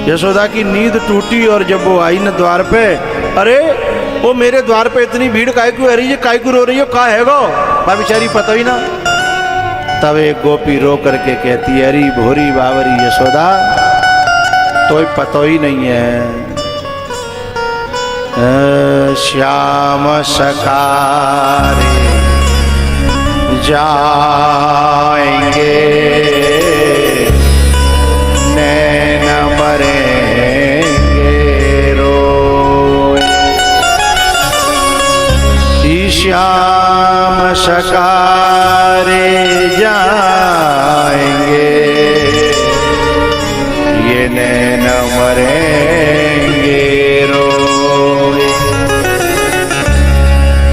यशोदा की नींद टूटी और जब वो आई न द्वार पे, अरे वो मेरे द्वार पे इतनी भीड़ काहे क्यों आ रही है, काहे क्यों रो रही हो, का है गो बा बेचारी पता ही ना। तब एक गोपी रो करके कहती है, अरे भोरी बावरी यशोदा तो पता ही नहीं है। श्याम सकारे जाएंगे नैन मरेंगे रोए, श्याम सकारे जाएंगे ये नैन मरेंगे रोए।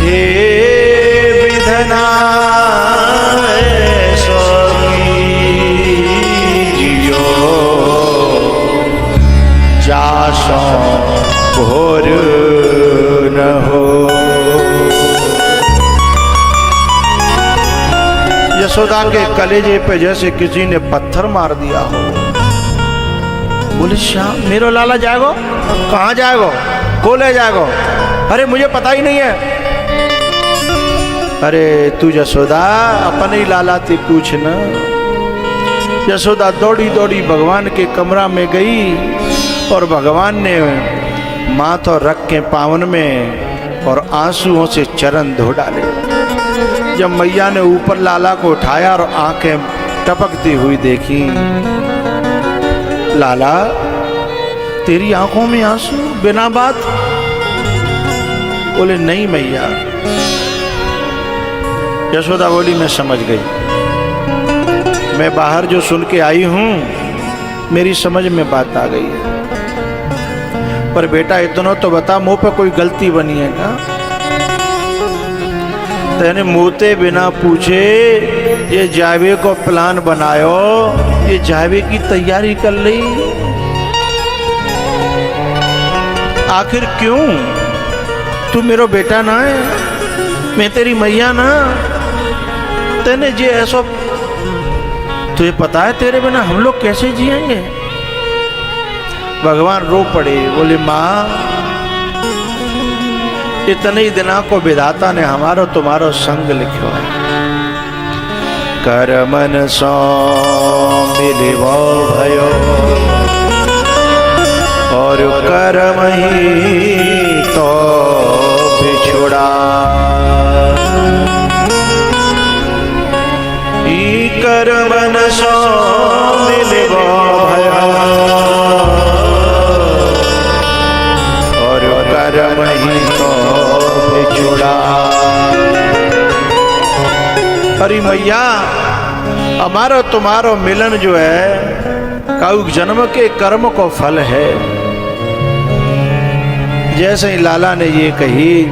हे विधना घोर न हो। यशोदा के कलेजे पे जैसे किसी ने पत्थर मार दिया हो। बोले श्याम मेरो लाला जाएगो, कहाँ जाएगो, को ले जाएगो, अरे मुझे पता ही नहीं है। अरे तू यशोदा अपने ही लाला थी पूछ न। यशोदा दौड़ी दौड़ी भगवान के कमरा में गई और भगवान ने माथा रख के पावन में और आंसुओं से चरण धो डाले। जब मैया ने ऊपर लाला को उठाया और आंखें टपकती हुई देखी, लाला तेरी आंखों में आंसू बिना बात? बोले नहीं मैया। यशोदा बोली मैं समझ गई, मैं बाहर जो सुन के आई हूं मेरी समझ में बात आ गई है, पर बेटा इतना तो बता मुंह पे कोई गलती बनी है क्या? तेने मुँहते बिना पूछे ये जावे को प्लान बनायो, ये जावे की तैयारी कर ली, आखिर क्यों? तू मेरो बेटा ना है, मैं तेरी मैया ना, तेने जे ऐसा तुझे पता है तेरे बिना हम लोग कैसे जिएंगे? भगवान रो पड़े, बोले माँ इतने ही दिना को विधाता ने हमारो तुम्हारो संग लिखो है, कर मन सो मिलिवो भयो और कर्म ही तो बिछुड़ा, ई कर मन सो मिलिवो भयो कर्म ही तो बिछुड़ा। अरे मैया हमारा तुम्हारो मिलन जो है काउक जन्म के कर्म को फल है। जैसे ही लाला ने ये कही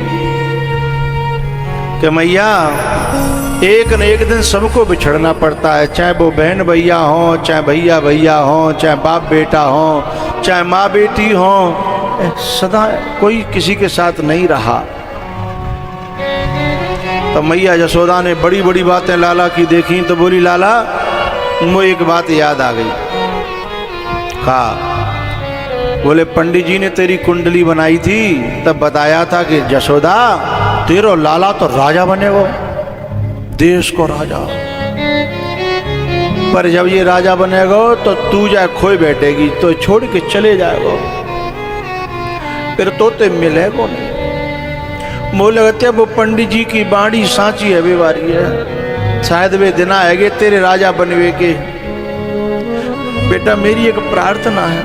कि मैया एक न एक दिन सबको बिछड़ना पड़ता है, चाहे वो बहन भैया हो, चाहे भैया भैया हो, चाहे बाप बेटा हो, चाहे माँ बेटी हो, सदा कोई किसी के साथ नहीं रहा। तो मैया यशोदा ने बड़ी बड़ी बातें लाला की देखी तो बोली लाला मुझे एक बात याद आ गई। कहा? बोले पंडित जी ने तेरी कुंडली बनाई थी तब बताया था कि यशोदा तेरो लाला तो राजा बनेगो, देश को राजा, पर जब ये राजा बनेगो तो तू जाए खोए बैठेगी, तो छोड़ के चले जाएगो, फिर तोते मिलेगो नहीं। बोले लगते वो पंडित जी की बाणी सांची है बेवारी है, शायद वे दिन आएगे तेरे राजा बनवे के। बेटा मेरी एक प्रार्थना है,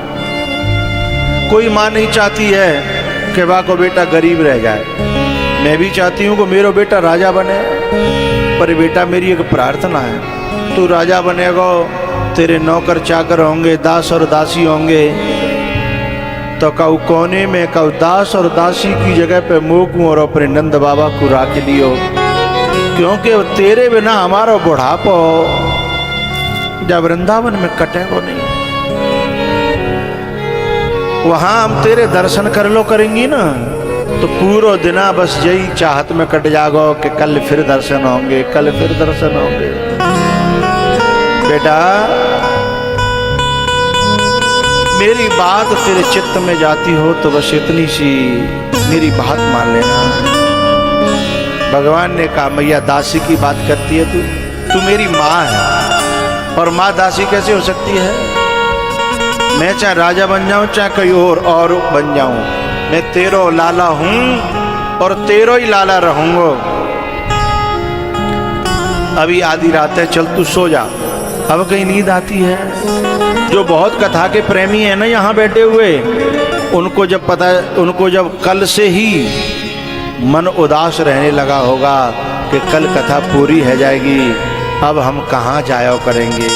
कोई माँ नहीं चाहती है कि वाह को बेटा गरीब रह जाए, मैं भी चाहती हूँ कि मेरा बेटा राजा बने, पर बेटा मेरी एक प्रार्थना है, तू राजा बनेगा तेरे नौकर चाकर होंगे, दास और दासी होंगे, तो कऊ कोने में कऊ दास और दासी की जगह पे मोकू और अपने नंद बाबा को राख लियो, क्योंकि तेरे बिना हमारा बुढ़ापो जब वृंदावन में कटेगो नहीं, वहां हम तेरे दर्शन कर लो करेंगी ना, तो पूरा दिना बस यही चाहत में कट जागो कि कल फिर दर्शन होंगे, कल फिर दर्शन होंगे। बेटा मेरी बात तेरे चित्त में जाती हो तो बस इतनी सी मेरी बात मान लेना। भगवान ने कहा मैया दासी की बात करती है तू मेरी माँ है और माँ दासी कैसे हो सकती है? मैं चाहे राजा बन जाऊं चाहे कोई और बन जाऊं, मैं तेरो लाला हूं और तेरो ही लाला रहूंगा। अभी आधी रात है, चल तू सो जा। अब कहीं नींद आती है। जो बहुत कथा के प्रेमी है ना यहाँ बैठे हुए, उनको जब कल से ही मन उदास रहने लगा होगा कि कल कथा पूरी है जाएगी, अब हम कहाँ जाया करेंगे,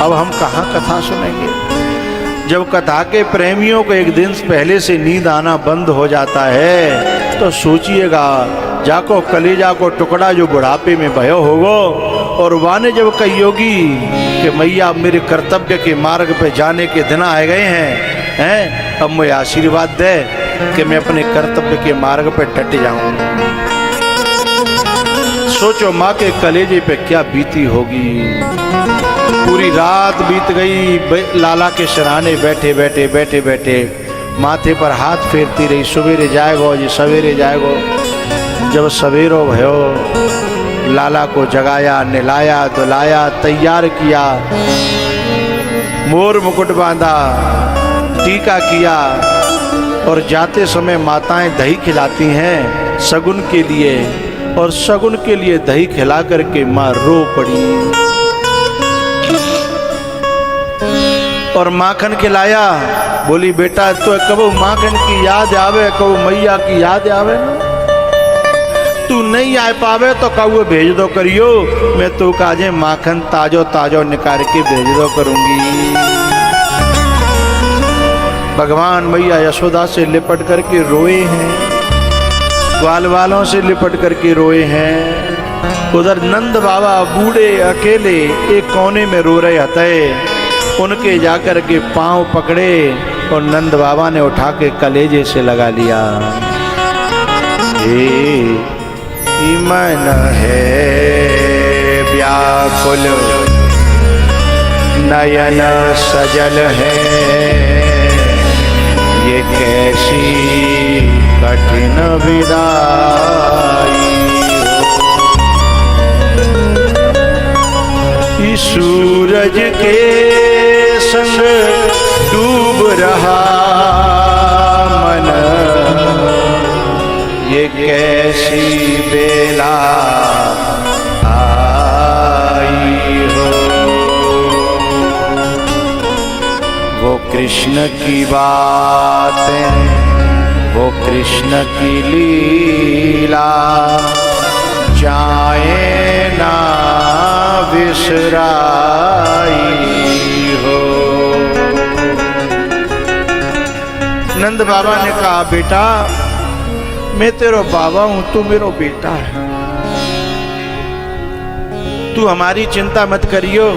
अब हम कहाँ कथा सुनेंगे। जब कथा के प्रेमियों को एक दिन पहले से नींद आना बंद हो जाता है तो सोचिएगा जाको कलेजा को टुकड़ा जो बुढ़ापे में भयो होगो और वाने जब कहियोगी कि मैया मेरे कर्तव्य के मार्ग पे जाने के दिन आ गए हैं, अब मुझे आशीर्वाद दे कि मैं अपने कर्तव्य के मार्ग पे डट जाऊं। सोचो माँ के कलेजे पे क्या बीती होगी। पूरी रात बीत गई, लाला के सराहने बैठे बैठे माथे पर हाथ फेरती रही। सवेरे जाएगो जी सवेरे जाएगो। जब सवेरो भयो, लाला को जगाया, नहलाया धुलाया, तैयार किया, मोर मुकुट बांधा, टीका किया और जाते समय माताएं दही खिलाती हैं शगुन के लिए, और शगुन के लिए दही खिला करके माँ रो पड़ी। और माखन खिलाया, बोली बेटा तो कबो माखन की याद आवे, कबो मैया की याद आवे। तू नहीं आ पावे तो कबो भेज दो करियो, मैं तो काजे माखन ताजो ताजो निकाल के भेज दो करूंगी। भगवान मैया यशोदा से लिपट करके रोए हैं, ग्वाल वालों से लिपट करके रोए हैं। उधर नंद बाबा बूढ़े अकेले एक कोने में रो रहे हते। उनके जाकर के पांव पकड़े और नंद बाबा ने उठा के कलेजे से लगा लिया। मन है व्याकुल नयन सजल है, ये कैसी कठिन विदाई। इस सूरज के संग डूब रहा मन, ये कैसी बेला आई हो। वो कृष्ण की बातें, वो कृष्ण की लीला, जाए ना बिसराई हो। नंद बाबा ने कहा बेटा मैं तेरा बाबा हूं, तू मेरा बेटा है, तू हमारी चिंता मत करियो।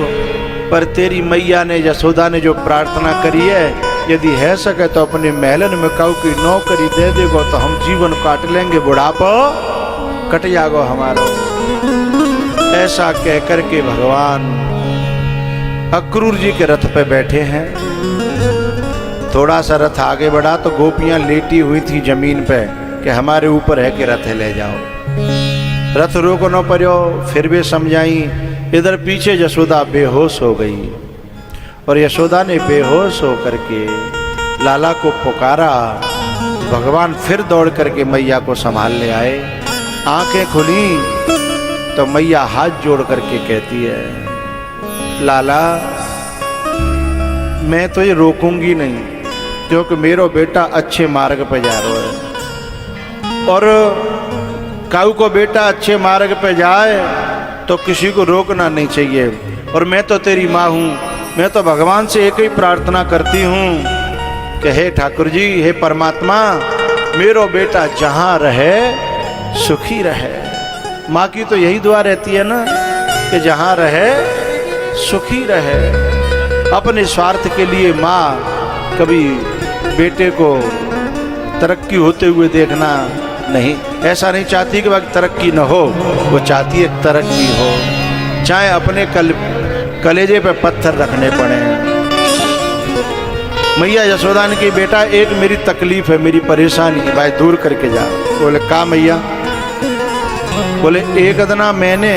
पर तेरी मैया ने यशोदा ने जो प्रार्थना करी है, यदि है सके तो अपने महलन में कहू की नौकरी दे देगो तो हम जीवन काट लेंगे, बुढ़ापा कट जागो हमारा। ऐसा कह करके भगवान अक्रूर जी के रथ पे बैठे हैं। थोड़ा सा रथ आगे बढ़ा तो गोपियां लेटी हुई थी जमीन पे कि हमारे ऊपर है कि रथ ले जाओ। रथ रोको न पड़ो, फिर भी समझाई। इधर पीछे यशोदा बेहोश हो गई और यशोदा ने बेहोश हो करके लाला को पुकारा। भगवान फिर दौड़ करके मैया को संभाल ले आए। आंखें खुली तो मैया हाथ जोड़ करके कहती है लाला मैं तो ये रोकूंगी नहीं, क्योंकि मेरा बेटा अच्छे मार्ग पे जा रहा है। और काऊ को बेटा अच्छे मार्ग पे जाए तो किसी को रोकना नहीं चाहिए। और मैं तो तेरी माँ हूँ, मैं तो भगवान से एक ही प्रार्थना करती हूँ कि हे ठाकुर जी, हे परमात्मा, मेरा बेटा जहाँ रहे सुखी रहे। माँ की तो यही दुआ रहती है ना कि जहाँ रहे सुखी रहे। अपने स्वार्थ के लिए माँ कभी बेटे को तरक्की होते हुए देखना नहीं, ऐसा नहीं चाहती कि वह तरक्की न हो, वो चाहती है तरक्की हो, चाहे अपने कलेजे पे पत्थर रखने पड़े। मैया यशोदा ने कही बेटा एक मेरी तकलीफ है, मेरी परेशानी है, भाई दूर करके जा। बोले का मैया? बोले एक दना मैंने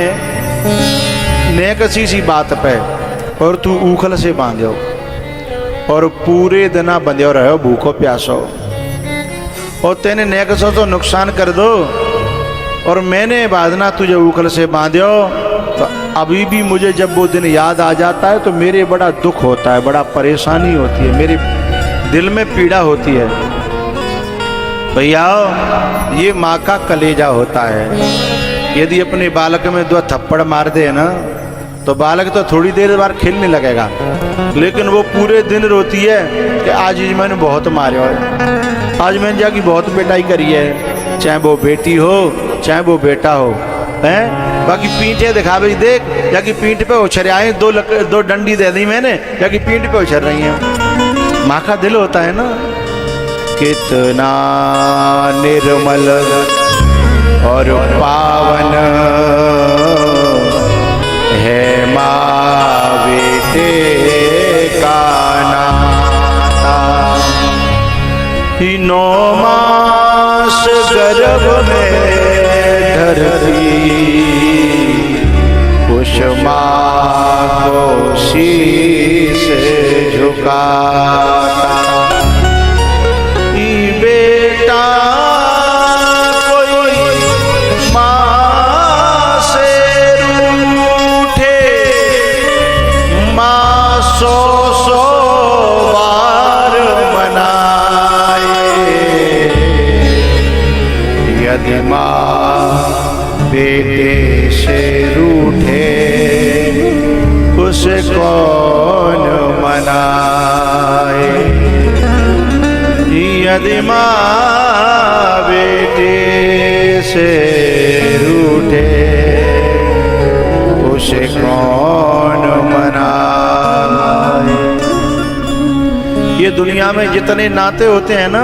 नेकसी सी बात पे और तू उखल से बांधो और पूरे दिना बंध्यो रहो भूखो प्यासो और तेने नेकसो तो नुकसान कर दो और मैंने बांधना तुझे उखल से बांध्यो। तो अभी भी मुझे जब वो दिन याद आ जाता है तो मेरे बड़ा दुख होता है, बड़ा परेशानी होती है, मेरे दिल में पीड़ा होती है। भैया ये माँ का कलेजा होता है। यदि अपने बालक में 2 थप्पड़ मार दे ना तो बालक तो थोड़ी देर बाद खेलने लगेगा, लेकिन वो पूरे दिन रोती है कि आज मैंने बहुत मारे और आज मैंने जाके बहुत पिटाई करी है, चाहे वो बेटी हो चाहे वो बेटा हो हैं। बाकी पीठे दिखा भाई देख जाके पीठ पे उछर आए, 2 डंडी दे दी मैंने जाके पीठ पे उछर रही हैं। माँ का दिल होता है ना। कितना निर्मल और पावन है माँ बेटे का नाता। 9 मास गर्भ में धरती उस माँ को शीश झुकाता। बेटा कोई माँ से रूठे, माँ 100 बार मनाए। यदि माँ बेटे से रूठे उसे कौन मनाए। यदि माँ बेटे से रूठे उसे कौन मनाए। ये दुनिया में जितने नाते होते हैं ना,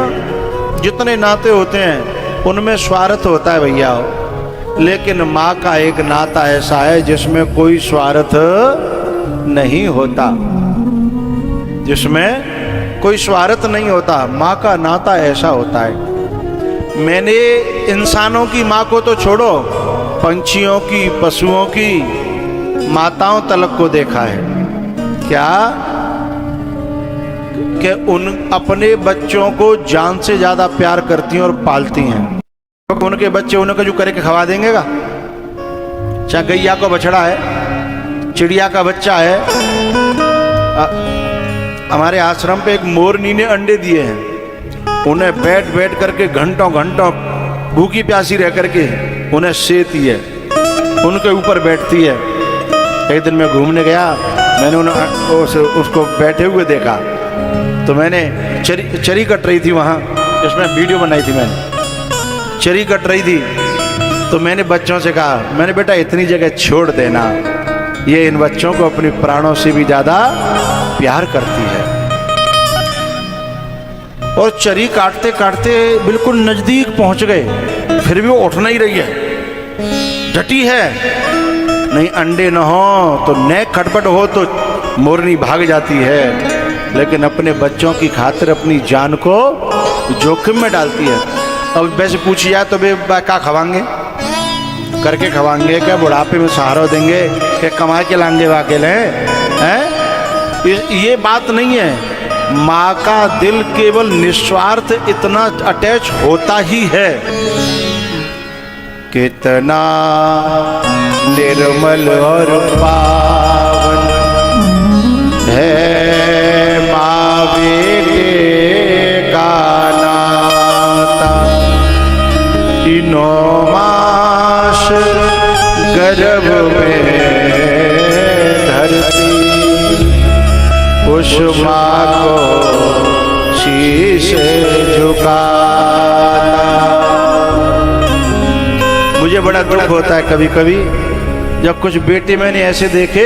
जितने नाते होते हैं उनमें स्वार्थ होता है भैया, लेकिन माँ का एक नाता ऐसा है जिसमें कोई स्वार्थ नहीं होता, जिसमें कोई स्वार्थ नहीं होता। माँ का नाता ऐसा होता है। मैंने इंसानों की माँ को तो छोड़ो, पंछियों की, पशुओं की माताओं तलक को देखा है क्या कि उन अपने बच्चों को जान से ज्यादा प्यार करती हैं और पालती हैं। तो उनके बच्चे उनको जो करके खवा देंगे का, चाहे गैया को बछड़ा है, चिड़िया का बच्चा है। हमारे आश्रम पे एक मोरनी ने अंडे दिए हैं, उन्हें बैठ बैठ करके घंटों घंटों भूखी प्यासी रह करके उन्हें सेती है, उनके ऊपर बैठती है। एक दिन मैं घूमने गया, मैंने उसको बैठे हुए देखा तो मैंने चरी कट रही थी वहाँ, इसमें वीडियो बनाई थी मैंने, चरी कट रही थी तो मैंने बच्चों से कहा, मैंने बेटा इतनी जगह छोड़ देना, ये इन बच्चों को अपने प्राणों से भी ज्यादा प्यार करती है। और चरी काटते काटते बिल्कुल नजदीक पहुंच गए, फिर भी वो उठ नहीं रही है, डटी है। नहीं अंडे न हो तो नेक खटपट हो तो मोरनी भाग जाती है, लेकिन अपने बच्चों की खातिर अपनी जान को जोखिम में डालती है। अब वैसे पूछी जाए तो वे क्या खवाएंगे, करके खवाएंगे क्या, बुढ़ापे में सहारा देंगे क्या, कमा के लाएंगे वाकेल हैं? ये बात नहीं है। माँ का दिल केवल निस्वार्थ इतना अटैच होता ही है। कितना निर्मल और पावन है माँ बेटे का नाता। 9 मास गर्भ में धरती उस माँ को शीश झुकाता। मुझे बड़ा दुख होता है कभी कभी जब कुछ बेटे मैंने ऐसे देखे,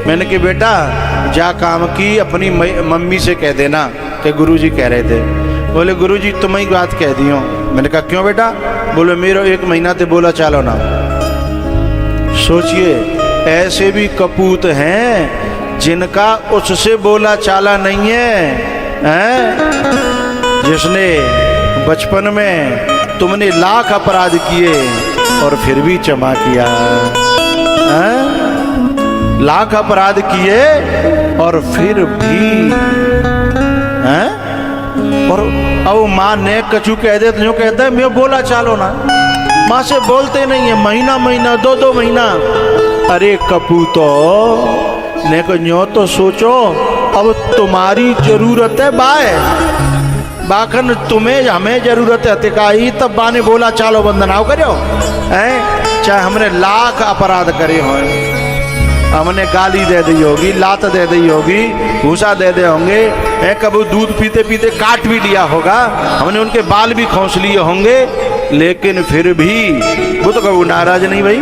मैंने कहा बेटा जा काम की अपनी मम्मी से कह देना कि गुरुजी कह रहे थे। बोले गुरुजी तुम्हें ही बात कह दी हो। मैंने कहा क्यों बेटा? बोले मेरा 1 महीना ते बोला चालो ना। सोचिए ऐसे भी कपूत हैं जिनका उससे बोला चाला नहीं है, हैं? जिसने बचपन में तुमने लाख अपराध किए और फिर भी क्षमा किया, हैं? लाख अपराध किए और फिर भी, हैं? और अब माँ ने कछु कह दे तो जो कहता है मैं बोला चालो ना, माँ से बोलते नहीं है महीना महीना 2-2 महीना। अरे कपूतो ने को न्यो तो सोचो, अब तुम्हारी जरूरत है बाय बाखन, तुम्हें हमें जरूरत है तिकाई, तब बाने बोला चालो बंदनाव करो, हैं? चाहे हमने लाख अपराध करे हो, हमने गाली दे दी होगी, लात दे दी होगी, भूसा दे दे होंगे, कभी दूध पीते पीते काट भी लिया होगा, हमने उनके बाल भी खौंस लिए होंगे, लेकिन फिर भी वो तो कभी नाराज नहीं भाई।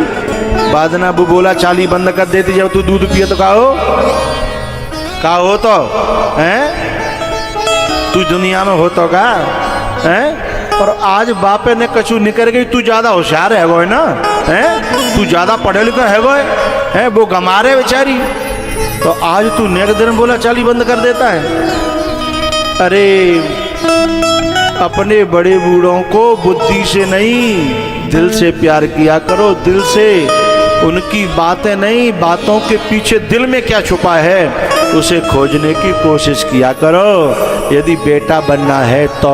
बादना वो बोला चाली बंद कर देती जब तू दूध पिए तो का हो तो, हैं? तू दुनिया में हो तो का, हैं? और आज बापे ने कछु निकल गई, तू ज्यादा होशियार है वो, है ना, हैं? तू ज्यादा पढ़े लिखा है वो, है वो गमारे बेचारी, तो आज तू नेक दिन बोला चाली बंद कर देता है। अरे अपने बड़े बूढ़ों को बुद्धि से नहीं दिल से प्यार किया करो, दिल से, उनकी बातें नहीं, बातों के पीछे दिल में क्या छुपा है उसे खोजने की कोशिश किया करो, यदि बेटा बनना है तो।